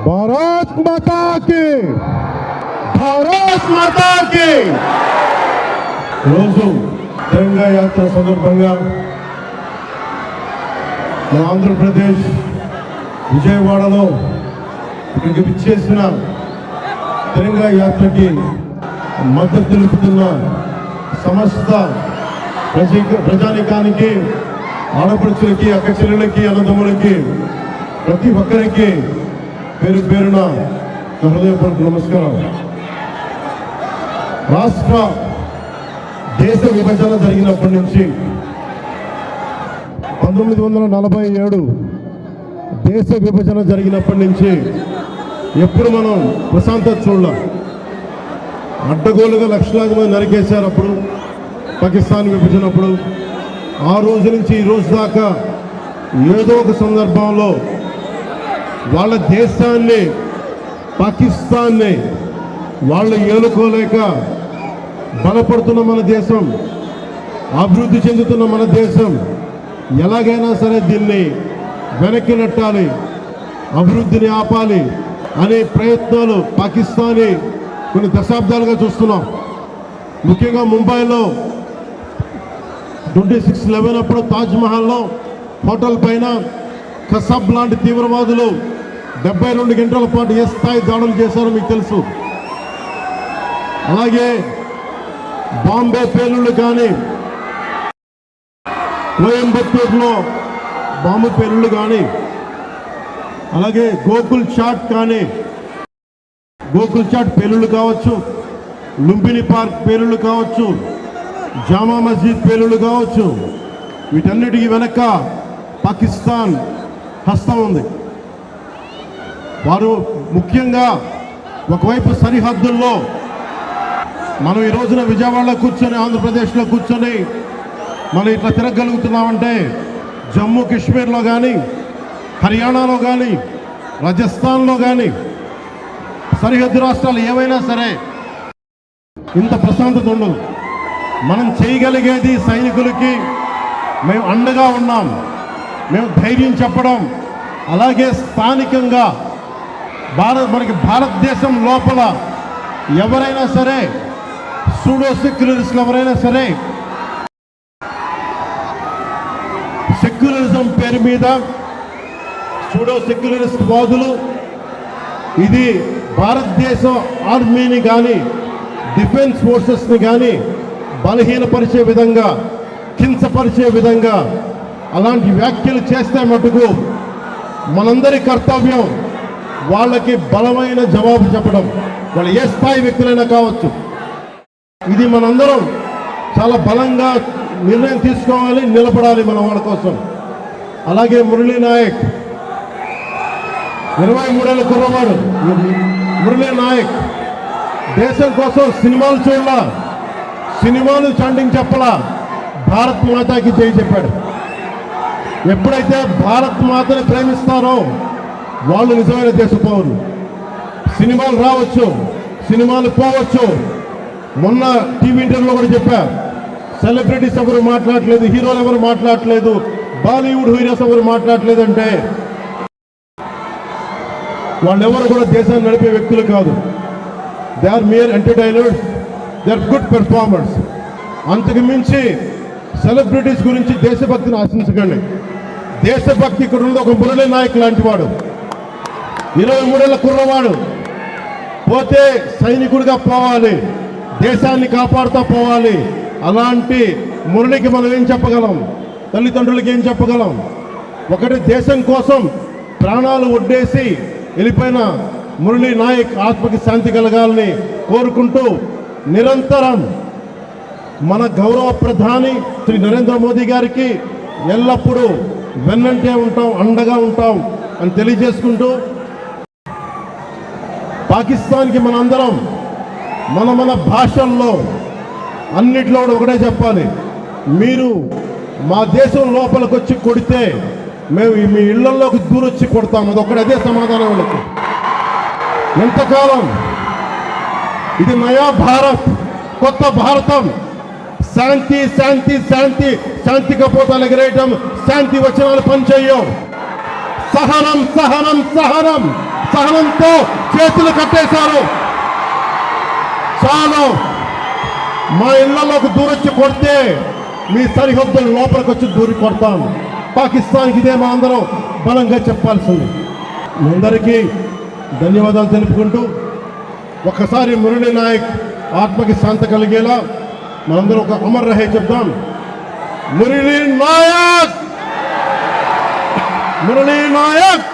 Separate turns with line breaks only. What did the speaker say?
భారత్ మాతా కి, భారత్ మాతా కి. రోజు తిరంగా యాత్ర సందర్భంగా మన ఆంధ్రప్రదేశ్ విజయవాడలో ఇక్కడికి విచ్చేసిన తిరంగా యాత్రకి మద్దతు తెలుపుతున్న సమస్త ప్రజానికానికి, ఆడపడుచులకి, అక్క చెల్లెలకి, అన్నదమ్ములకి, ప్రతి ఒక్కరికి పేరు పేరున హృదయపూర్వక నమస్కారం. రాష్ట్ర దేశ విభజన జరిగినప్పటి నుంచి 1947 దేశ విభజన జరిగినప్పటి నుంచి ఎప్పుడు మనం ప్రశాంతత చూడలేం. అడ్డగోలుగా లక్షలాది మంది నరికేశారు అప్పుడు పాకిస్తాన్ విభజనప్పుడు. ఆ రోజు నుంచి ఈ రోజు దాకా ఏదో ఒక సందర్భంలో వాళ్ళ దేశాన్ని, పాకిస్తాన్ని వాళ్ళు ఏలుకోలేక బలపడుతున్న మన దేశం, అభివృద్ధి చెందుతున్న మన దేశం ఎలాగైనా సరే దీన్ని వెనక్కి నెట్టాలి, అభివృద్ధిని ఆపాలి అనే ప్రయత్నాలు పాకిస్తానీ కొన్ని దశాబ్దాలుగా చూస్తున్నాం. ముఖ్యంగా ముంబైలో 26/11 అప్పుడు తాజ్మహల్లో హోటల్ పైన కసబ్ లాంటి తీవ్రవాదులు 72 గంటల పాటు ఏ స్థాయి దాడులు చేశారో మీకు తెలుసు. అలాగే బాంబే పేలుళ్ళు కానీ, కోయంబత్తూరులో బాంబు పేలుళ్ళు కానీ, అలాగే గోకుల్ చాట్ కానీ, గోకుల్ చాట్ పేలుళ్ళు కావచ్చు, లుంబిని పార్క్ పేలుళ్ళు కావచ్చు, జామా మస్జిద్ పేలుళ్ళు కావచ్చు, వీటన్నిటికీ వెనక పాకిస్తాన్ హస్తం ఉంది. వారు ముఖ్యంగా ఒకవైపు సరిహద్దుల్లో మనం ఈ రోజున విజయవాడలో కూర్చొని, ఆంధ్రప్రదేశ్లో కూర్చొని మనం ఇట్లా తిరగలుగుతున్నామంటే జమ్మూ కాశ్మీర్లో కానీ, హర్యానాలో కానీ, రాజస్థాన్లో కానీ, సరిహద్దు రాష్ట్రాలు ఏవైనా సరే ఇంత ప్రశాంతత ఉండదు. మనం చేయగలిగేది సైనికులకి మేము అండగా ఉన్నాం, మేము ధైర్యం చెప్పడం, అలాగే స్థానికంగా మనకి భారతదేశం లోపల ఎవరైనా సరే సూడో సెక్యులరిస్టులు ఎవరైనా సరే సెక్యులరిజం పేరు మీద సూడో సెక్యులరిస్ట్ వాదులు ఇది భారతదేశ ఆర్మీని కానీ, డిఫెన్స్ ఫోర్సెస్ని కానీ బలహీనపరిచే విధంగా, కించపరిచే విధంగా అలాంటి వ్యాఖ్యలు చేస్తే మటుకు మనందరి కర్తవ్యం వాళ్ళకి బలమైన జవాబు చెప్పడం, వాళ్ళు ఏ స్థాయి వ్యక్తులైనా కావచ్చు. ఇది మనందరం చాలా బలంగా నిర్ణయం తీసుకోవాలి, నిలబడాలి మన వాళ్ళ కోసం. అలాగే మురళీ నాయక్ 23 ఏళ్ళ కుర్రవాడు. మురళీ నాయక్ దేశం కోసం సినిమాలు చూడాల, సినిమాలు చాంటింగ్ చెప్పలా, భారత్ మాతాకి జై చెప్పాడు. ఎప్పుడైతే భారత్ మాతని ప్రేమిస్తారో వాళ్ళు నిజమైన దేశ పౌరులు. సినిమాలు రావచ్చు, సినిమాలు పోవచ్చు. మొన్న టీవీ ఇంటర్వ్యూలో కూడా చెప్పా, సెలబ్రిటీస్ ఎవరు మాట్లాడలేదు, హీరోలు ఎవరు మాట్లాడలేదు, బాలీవుడ్ హీరోస్ ఎవరు మాట్లాడలేదు అంటే వాళ్ళెవరు కూడా దేశాన్ని నడిపే వ్యక్తులు కాదు. They are mere entertainers, they are good performers. అంతకు మించి సెలబ్రిటీస్ గురించి దేశభక్తిని ఆశించకండి. దేశభక్తి ఇక్కడ ఉంది. ఒక మురళీ నాయక్ లాంటి వాడు, 23 ఏళ్ళ కుర్రవాడు, పోతే సైనికుడిగా పోవాలి, దేశాన్ని కాపాడుతూ పోవాలి. అలాంటి మురళికి మనం ఏం చెప్పగలం? తల్లిదండ్రులకి ఏం చెప్పగలం? ఒకటి దేశం కోసం ప్రాణాలు ఒడ్డేసి వెళ్ళిపోయిన మురళీ నాయక్ ఆత్మకి శాంతి కలగాలని కోరుకుంటూ, నిరంతరం మన గౌరవ ప్రధాని శ్రీ నరేంద్ర మోదీ గారికి ఎల్లప్పుడూ వెన్నంటే ఉంటాం, అండగా ఉంటాం అని తెలియజేసుకుంటూ, పాకిస్తాన్కి మనందరం మన భాషల్లో అన్నిట్లో ఒకటే చెప్పాలి, మీరు మా దేశం లోపలికి వచ్చి కొడితే మేము మీ ఇళ్లలోకి దూరొచ్చి కొడతాం. అదొక్కటి, అదే సమాధానం వాళ్ళకి. ఎంతకాలం ఇది నయా భారత్, కొత్త భారతం, శాంతి శాంతి శాంతి, శాంతి కపోతాలు ఎగరేయటం, శాంతి వచనాలు పనిచేయం. సహనం సహనం సహనం సహనంతో చేతులు కట్టేశారు. చాలు, మా ఇళ్లలోకి దూరొచ్చి కొడితే మీ సరిహద్దుల లోపలికి వచ్చి దూరి కొడతాం. పాకిస్తాన్కి ఇదే మా అందరం బలంగా చెప్పాల్సింది. మీ అందరికీ ధన్యవాదాలు తెలుపుకుంటూ ఒక్కసారి మురళీ నాయక్ ఆత్మకి శాంతి కలిగేలా మనందరం ఒక అమర్ రహే చెప్దాం. మురళీ నాయక్, మురళీ నాయక్.